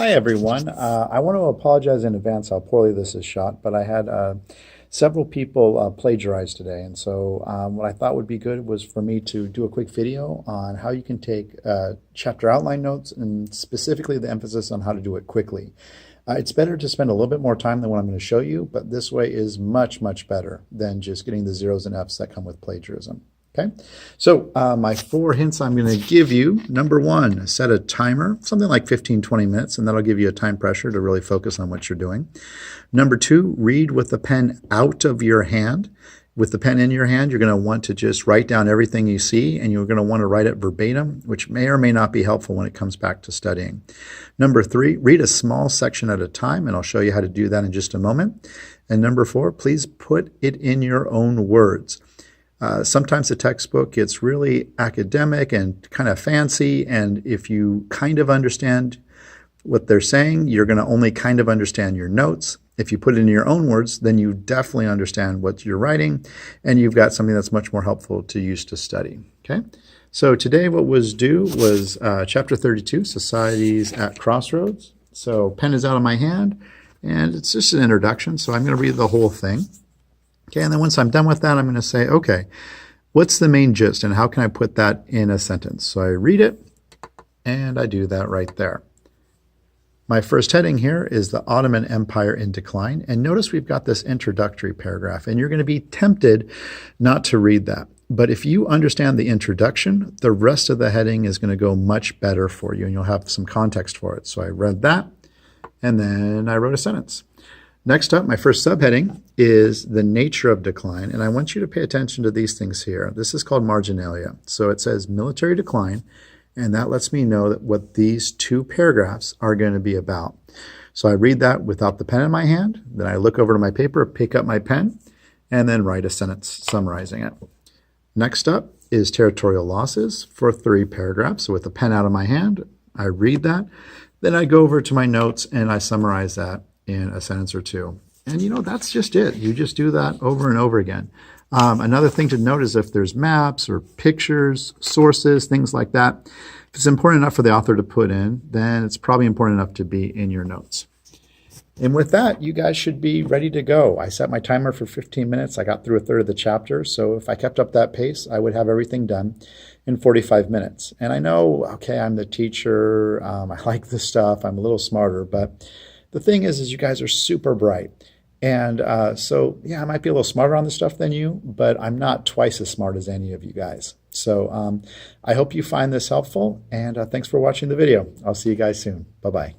Hi everyone. I want to apologize in advance how poorly this is shot, but I had several people plagiarize today, and so what I thought would be good was for me to do a quick video on how you can take chapter outline notes and specifically the emphasis on how to do it quickly. It's better to spend a little bit more time than what I'm going to show you, but this way is much, much better than just getting the zeros and F's that come with plagiarism. Okay, so my 4 hints I'm going to give you. Number 1, set a timer, something like 15-20 minutes, and that'll give you a time pressure to really focus on what you're doing. Number 2, read with the pen out of your hand. With the pen in your hand, you're going to want to just write down everything you see, and you're going to want to write it verbatim, which may or may not be helpful when it comes back to studying. Number 3, read a small section at a time, and I'll show you how to do that in just a moment. And number 4, please put it in your own words. Sometimes the textbook gets really academic and kind of fancy, and if you kind of understand what they're saying, you're going to only kind of understand your notes. If you put it in your own words, then you definitely understand what you're writing, and you've got something that's much more helpful to use to study. Okay, so today what was due was chapter 32, Societies at Crossroads. So pen is out of my hand, and it's just an introduction, so I'm going to read the whole thing. Okay, and then once I'm done with that, I'm going to say, okay, what's the main gist and how can I put that in a sentence? So I read it, and I do that right there. My first heading here is the Ottoman Empire in Decline, and notice we've got this introductory paragraph, and you're going to be tempted not to read that. But if you understand the introduction, the rest of the heading is going to go much better for you, and you'll have some context for it. So I read that, and then I wrote a sentence. Next up, my first subheading is the nature of decline, and I want you to pay attention to these things here. This is called marginalia. So it says military decline, and that lets me know that what these 2 paragraphs are going to be about. So I read that without the pen in my hand, then I look over to my paper, pick up my pen, and then write a sentence summarizing it. Next up is territorial losses for 3 paragraphs. So with the pen out of my hand, I read that, then I go over to my notes and I summarize that in a sentence or 2. And you know, that's just it. You just do that over and over again. Another thing to note is if there's maps or pictures, sources, things like that, if it's important enough for the author to put in, then it's probably important enough to be in your notes. And with that, you guys should be ready to go. I set my timer for 15 minutes. I got through a third of the chapter. So if I kept up that pace, I would have everything done in 45 minutes. And I know, okay, I'm the teacher. I like this stuff. I'm a little smarter, but the thing is you guys are super bright. And so, yeah, I might be a little smarter on this stuff than you, but I'm not twice as smart as any of you guys. So I hope you find this helpful, and thanks for watching the video. I'll see you guys soon. Bye-bye.